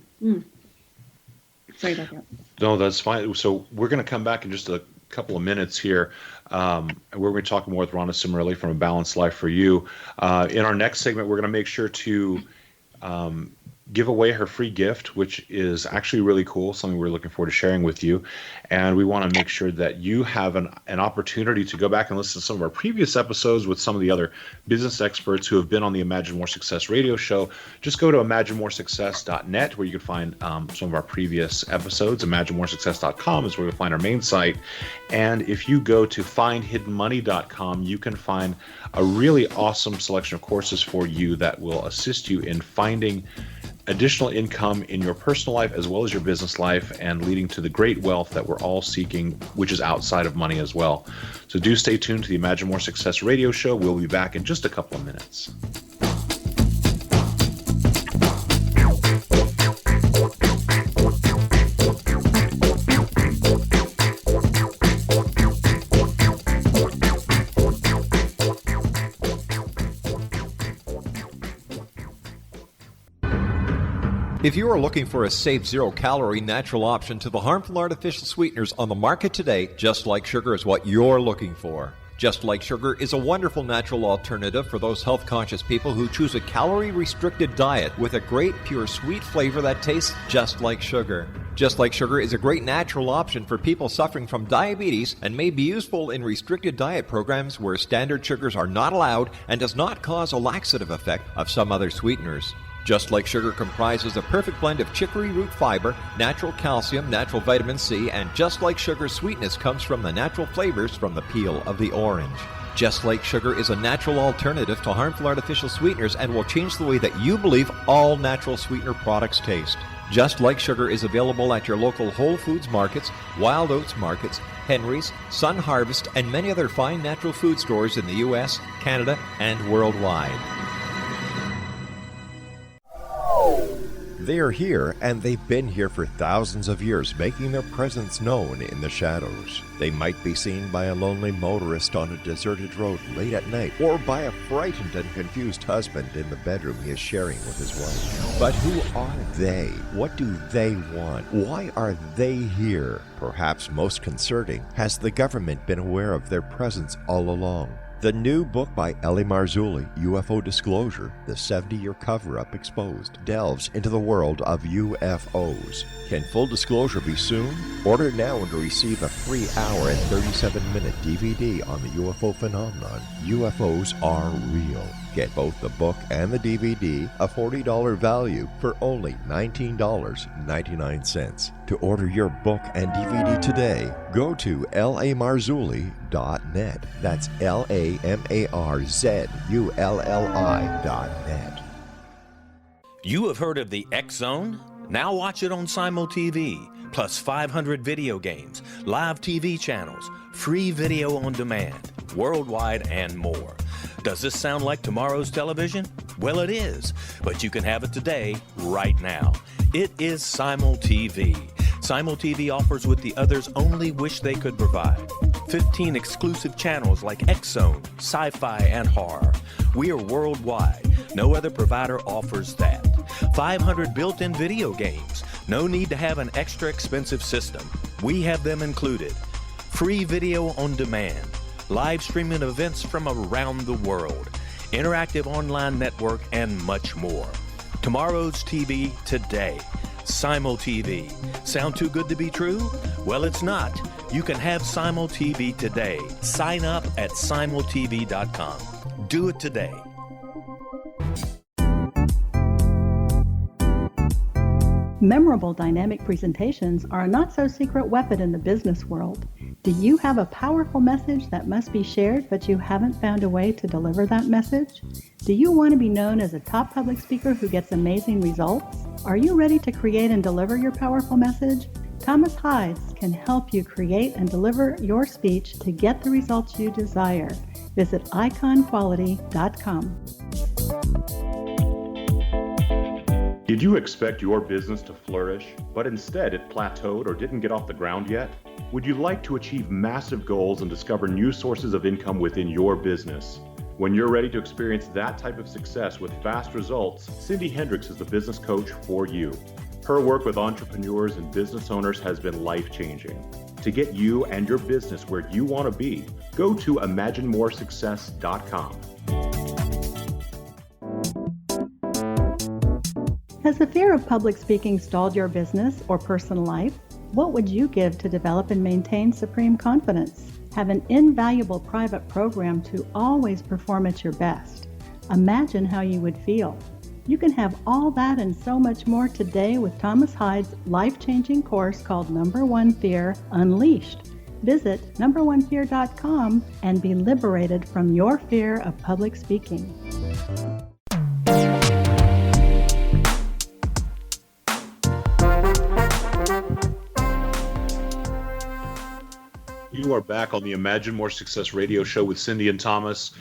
about that. No, that's fine. So we're going to come back in just a couple of minutes here. And we're going to talk more with Rhonda Cimorelli from A Balanced Life for You. In our next segment, we're going to make sure to give away her free gift, which is actually really cool, something we're looking forward to sharing with you. And we want to make sure that you have an opportunity to go back and listen to some of our previous episodes with some of the other business experts who have been on the Imagine More Success radio show. Just go to imaginemoresuccess.net, where you can find some of our previous episodes. imaginemoresuccess.com is where you'll find our main site. And if you go to findhiddenmoney.com, you can find a really awesome selection of courses for you that will assist you in finding additional income in your personal life as well as your business life, and leading to the great wealth that we're all seeking, which is outside of money as well. So do stay tuned to the Imagine More Success radio show. We'll be back in just a couple of minutes. If you are looking for a safe, zero-calorie natural option to the harmful artificial sweeteners on the market today, Just Like Sugar is what you're looking for. Just Like Sugar is a wonderful natural alternative for those health-conscious people who choose a calorie-restricted diet with a great, pure, sweet flavor that tastes just like sugar. Just Like Sugar is a great natural option for people suffering from diabetes and may be useful in restricted diet programs where standard sugars are not allowed and does not cause a laxative effect of some other sweeteners. Just Like Sugar comprises a perfect blend of chicory root fiber, natural calcium, natural vitamin C, and Just Like Sugar's sweetness comes from the natural flavors from the peel of the orange. Just Like Sugar is a natural alternative to harmful artificial sweeteners and will change the way that you believe all natural sweetener products taste. Just Like Sugar is available at your local Whole Foods markets, Wild Oats markets, Henry's, Sun Harvest, and many other fine natural food stores in the U.S., Canada, and worldwide. They are here, and they've been here for thousands of years, making their presence known in the shadows. They might be seen by a lonely motorist on a deserted road late at night, or by a frightened and confused husband in the bedroom he is sharing with his wife. But who are they? What do they want? Why are they here? Perhaps most concerning, has the government been aware of their presence all along? The new book by Ellie Marzulli, UFO Disclosure, the 70-year cover-up exposed, delves into the world of UFOs. Can full disclosure be soon? Order now and receive a free hour and 37-minute DVD on the UFO phenomenon. UFOs are real. Get both the book and the DVD, a $40 value, for only $19.99. To order your book and DVD today, go to lamarzulli.net. That's LAMARZULLI.net. You have heard of the X Zone? Now watch it on Simul TV, plus 500 video games, live TV channels, free video on demand, worldwide, and more. Does this sound like tomorrow's television? Well, it is, but you can have it today, right now. It is Simul TV. Simul TV offers what the others only wish they could provide. 15 exclusive channels like X Zone, sci-fi, and horror. We are worldwide. No other provider offers that. 500 built-in video games. No need to have an extra expensive system. We have them included. Free video on demand. Live streaming events from around the world, interactive online network, and much more. Tomorrow's TV today. Simul TV. Sound too good to be true? Well, it's not. You can have Simul TV today. Sign up at simultv.com. Do it today. Memorable dynamic presentations are a not-so-secret weapon in the business world. Do you have a powerful message that must be shared, but you haven't found a way to deliver that message? Do you want to be known as a top public speaker who gets amazing results? Are you ready to create and deliver your powerful message? Thomas Hides can help you create and deliver your speech to get the results you desire. Visit iconquality.com. Did you expect your business to flourish, but instead it plateaued or didn't get off the ground yet? Would you like to achieve massive goals and discover new sources of income within your business? When you're ready to experience that type of success with fast results, Cindy Hendricks is the business coach for you. Her work with entrepreneurs and business owners has been life-changing. To get you and your business where you want to be, go to imaginemoresuccess.com. Has the fear of public speaking stalled your business or personal life? What would you give to develop and maintain supreme confidence? Have an invaluable private program to always perform at your best. Imagine how you would feel. You can have all that and so much more today with Thomas Hides' life-changing course called Number One Fear Unleashed. Visit numberonefear.com and be liberated from your fear of public speaking. You are back on the Imagine More Success radio show with Cindy and Thomas.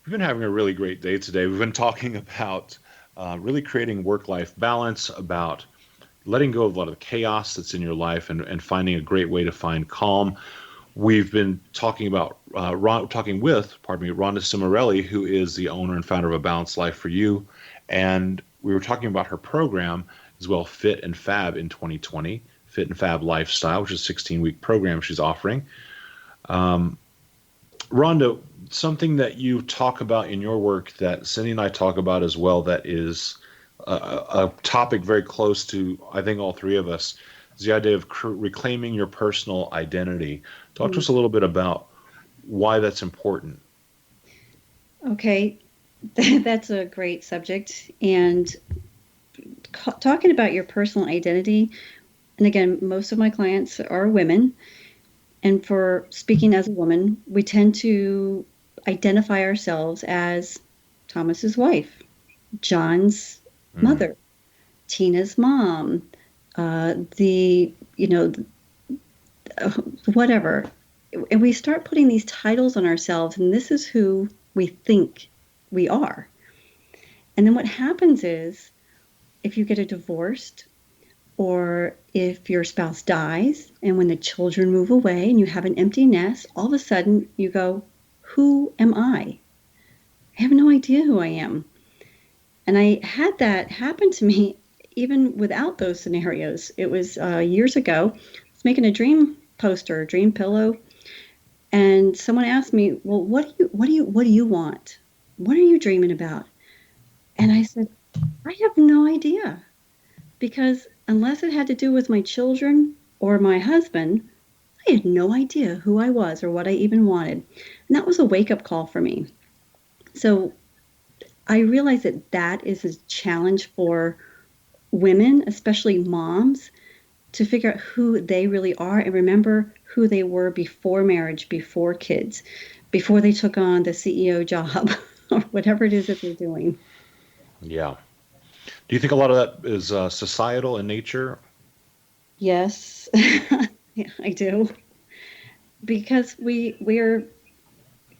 We've been having a really great day today. We've been talking about really creating work-life balance, about letting go of a lot of the chaos that's in your life and finding a great way to find calm. We've been talking about Rhonda Cimorelli, who is the owner and founder of A Balanced Life for You. And we were talking about her program as well, Fit and Fab in 2020, Fit and Fab Lifestyle, which is a 16-week program she's offering. Rhonda Rhonda, something that you talk about in your work that Cindy and I talk about as well, that is a topic very close to, I think, all three of us, is the idea of reclaiming your personal identity. Talk to us a little bit about why that's important. Okay, that's a great subject. And talking about your personal identity, and again, most of my clients are women. And for speaking as a woman, we tend to identify ourselves as Thomas's wife, John's mother, Tina's mom, whatever. And we start putting these titles on ourselves, and this is who we think we are. And then what happens is, if you get a divorced, or if your spouse dies, and when the children move away and you have an empty nest, all of a sudden you go, who am I? I have no idea who I am. And I had that happen to me even without those scenarios. It was years ago. I was making a dream poster, a dream pillow, and someone asked me, well, what do you want? What are you dreaming about? And I said, I have no idea. Because unless it had to do with my children or my husband, I had no idea who I was or what I even wanted. And that was a wake-up call for me. So I realized that that is a challenge for women, especially moms, to figure out who they really are and remember who they were before marriage, before kids, before they took on the CEO job or whatever it is that they're doing. Yeah. Do you think a lot of that is societal in nature? Yes, yeah, I do. Because we're,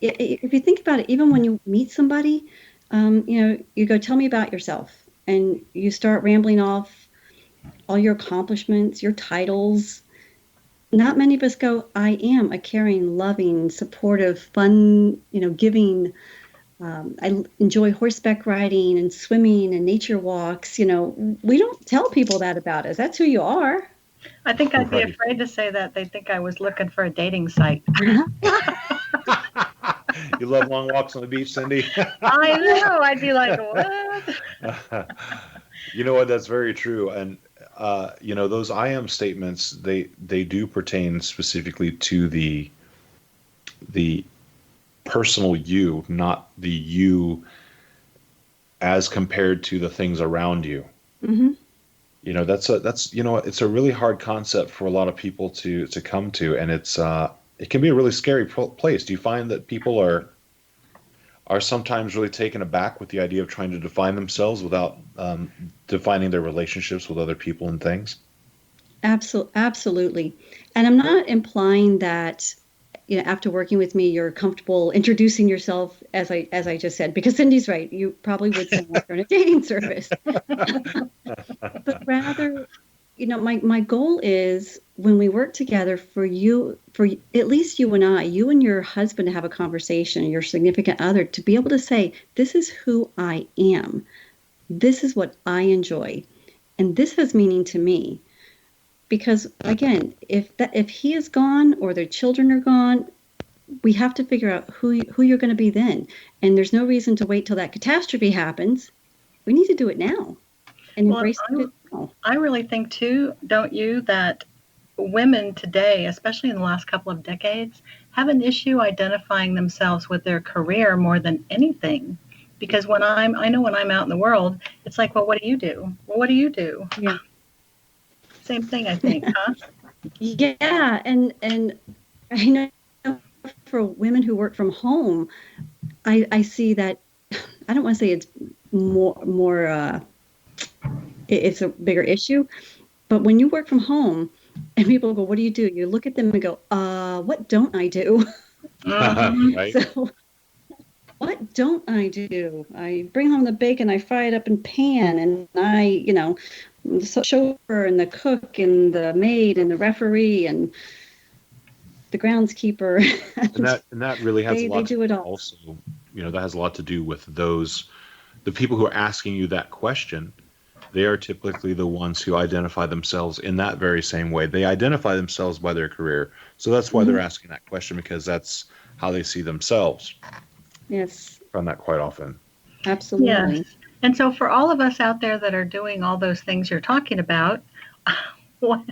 if you think about it, even when you meet somebody, you go, tell me about yourself. And you start rambling off all your accomplishments, your titles. Not many of us go, I am a caring, loving, supportive, fun, giving. I enjoy horseback riding and swimming and nature walks. We don't tell people that about us. That's who you are. I think I'd be afraid to say that. They'd think I was looking for a dating site. You love long walks on the beach, Cindy? I know. I'd be like, what? You know what? That's very true. And, those I am statements, they do pertain specifically to the personal you, not the you as compared to the things around you. Mm-hmm. It's a really hard concept for a lot of people to come to, and it can be a really scary place. Do you find that people are sometimes really taken aback with the idea of trying to define themselves without defining their relationships with other people and things? Absolutely. And I'm not implying that after working with me, you're comfortable introducing yourself as I just said, because Cindy's right. You probably would sound like you're on a dating service. But rather, my goal is when we work together for at least you and your husband to have a conversation, your significant other, to be able to say, this is who I am. This is what I enjoy. And this has meaning to me. Because again, if he is gone or their children are gone, we have to figure out who you're going to be then. And there's no reason to wait till that catastrophe happens. We need to do it now and embrace it now. I really think too, don't you, that women today, especially in the last couple of decades, have an issue identifying themselves with their career more than anything. Because I know when I'm out in the world, it's like, well, what do you do? Well, what do you do? Yeah. Same thing, I think, huh? Yeah, and I know for women who work from home, I see that. I don't want to say it's more. It's a bigger issue, but when you work from home, and people go, "What do you do?" You look at them and go, what don't I do?" Right. So, what don't I do? I bring home the bacon, I fry it up in pan, and the chauffeur and the cook and the maid and the referee and the groundskeeper. and that really has a lot. They do it all. Also, that has a lot to do with the people who are asking you that question. They are typically the ones who identify themselves in that very same way. They identify themselves by their career, so that's why they're asking that question, because that's how they see themselves. Yes, I find that quite often. absolutely. Yes. And so for all of us out there that are doing all those things you're talking about, what,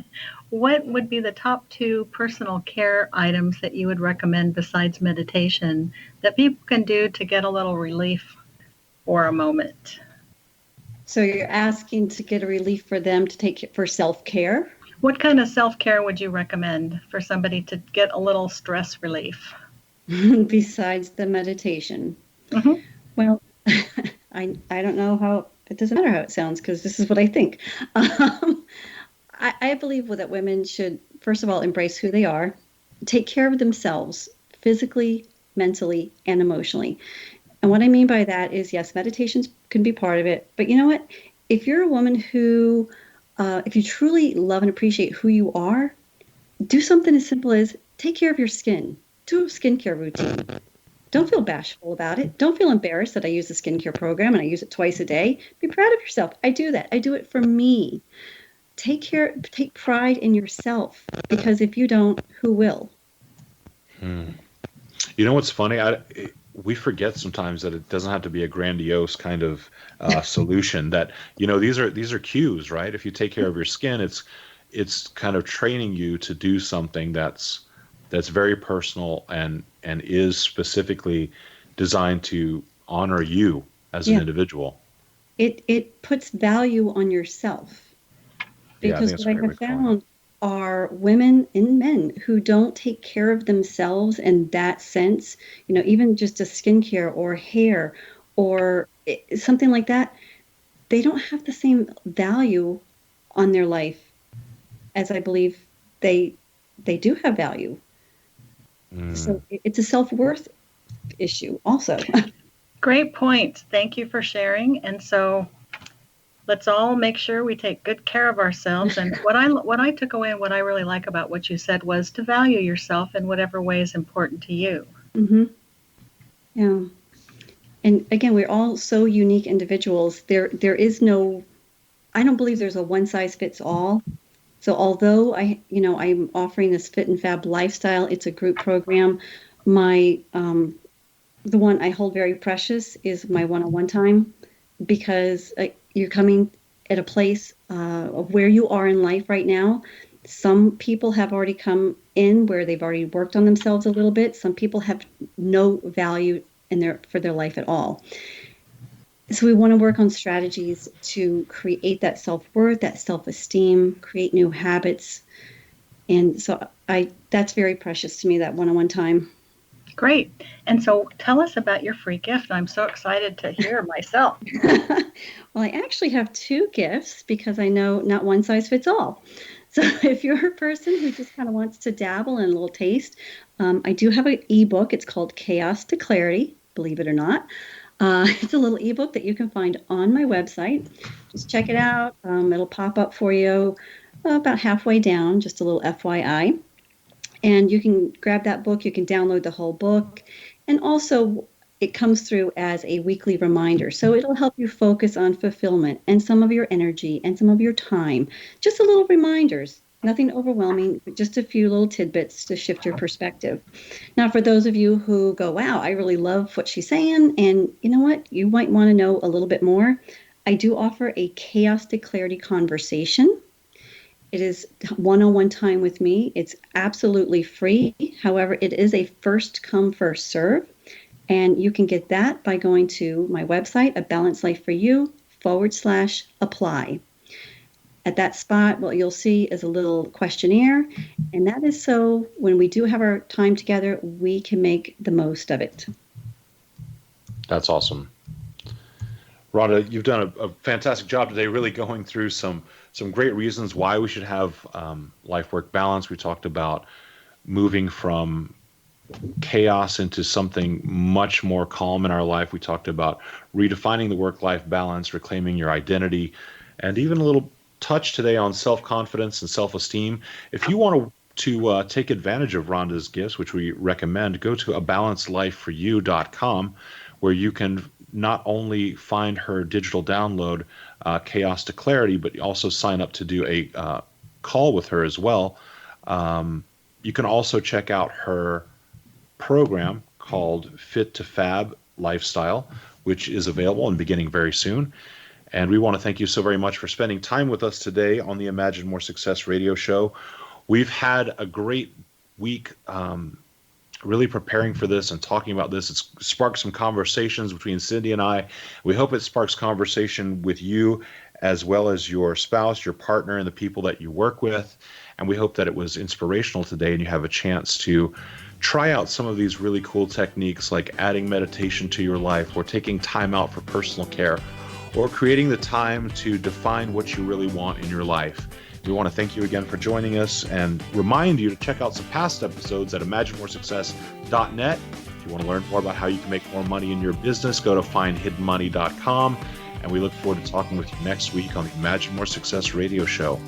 what would be the top 2 personal care items that you would recommend besides meditation that people can do to get a little relief for a moment? So you're asking to get a relief for them to take for self-care? What kind of self-care would you recommend for somebody to get a little stress relief? Besides the meditation. Mm-hmm. Well, I don't know how, it doesn't matter how it sounds because this is what I think. I believe that women should, first of all, embrace who they are, take care of themselves physically, mentally, and emotionally. And what I mean by that is, yes, meditations can be part of it. But you know what? If you're a woman who, if you truly love and appreciate who you are, do something as simple as take care of your skin. Do a skincare routine. Don't feel bashful about it. Don't feel embarrassed that I use the skincare program and I use it twice a day. Be proud of yourself. I do that. I do it for me. Take pride in yourself, because if you don't, who will? You know what's funny? We forget sometimes that it doesn't have to be a grandiose kind of solution. That, you know, these are cues, right? If you take care of your skin, it's kind of training you to do something that's very personal and is specifically designed to honor you as an individual. It puts value on yourself. Because what I have found are women and men who don't take care of themselves in that sense, you know, even just a skincare or hair or something like that, they don't have the same value on their life as I believe they do have value. So it's a self-worth issue also. Great point. Thank you for sharing. And so let's all make sure we take good care of ourselves. And what I took away and what I really like about what you said was to value yourself in whatever way is important to you. Mm-hmm. Yeah. And again, we're all so unique individuals. There is no, I don't believe there's a one size fits all. So although I'm offering this Fit and Fab lifestyle, it's a group program. My the one I hold very precious is my one-on-one time, because you're coming at a place of where you are in life right now. Some people have already come in where they've already worked on themselves a little bit. Some people have no value for their life at all. So we want to work on strategies to create that self-worth, that self-esteem, create new habits. And so that's very precious to me, that one-on-one time. Great. And so tell us about your free gift. I'm so excited to hear myself. Well, I actually have 2 gifts because I know not one size fits all. So if you're a person who just kind of wants to dabble in a little taste, I do have an ebook. It's called Chaos to Clarity, believe it or not. It's a little ebook that you can find on my website. Just check it out. It'll pop up for you about halfway down, just a little FYI. And you can grab that book. You can download the whole book. And also, it comes through as a weekly reminder. So it'll help you focus on fulfillment and some of your energy and some of your time. Just a little reminders. Nothing overwhelming, but just a few little tidbits to shift your perspective. Now, for those of you who go, wow, I really love what she's saying, and you know what, you might want to know a little bit more, I do offer a Chaos to Clarity conversation. It is one-on-one time with me. It's absolutely free. However, it is a first come, first serve. And you can get that by going to my website, abalancedlifeforyou.com/apply. At that spot, what you'll see is a little questionnaire. And that is so when we do have our time together, we can make the most of it. That's awesome. Rhonda, you've done a fantastic job today, really going through some great reasons why we should have life-work balance. We talked about moving from chaos into something much more calm in our life. We talked about redefining the work-life balance, reclaiming your identity, and even a little touch today on self-confidence and self-esteem. If you want to take advantage of Rhonda's gifts, which we recommend, go to abalancedlifeforyou.com, where you can not only find her digital download, Chaos to Clarity, but also sign up to do a call with her as well. You can also check out her program called Fit to Fab Lifestyle, which is available and beginning very soon. And we want to thank you so very much for spending time with us today on the Imagine More Success radio show. We've had a great week really preparing for this and talking about this. It's sparked some conversations between Cindy and I. We hope it sparks conversation with you as well as your spouse, your partner, and the people that you work with. And we hope that it was inspirational today and you have a chance to try out some of these really cool techniques like adding meditation to your life or taking time out for personal care or creating the time to define what you really want in your life. We want to thank you again for joining us and remind you to check out some past episodes at imaginemoresuccess.net. If you want to learn more about how you can make more money in your business, go to findhiddenmoney.com. And we look forward to talking with you next week on the Imagine More Success radio show.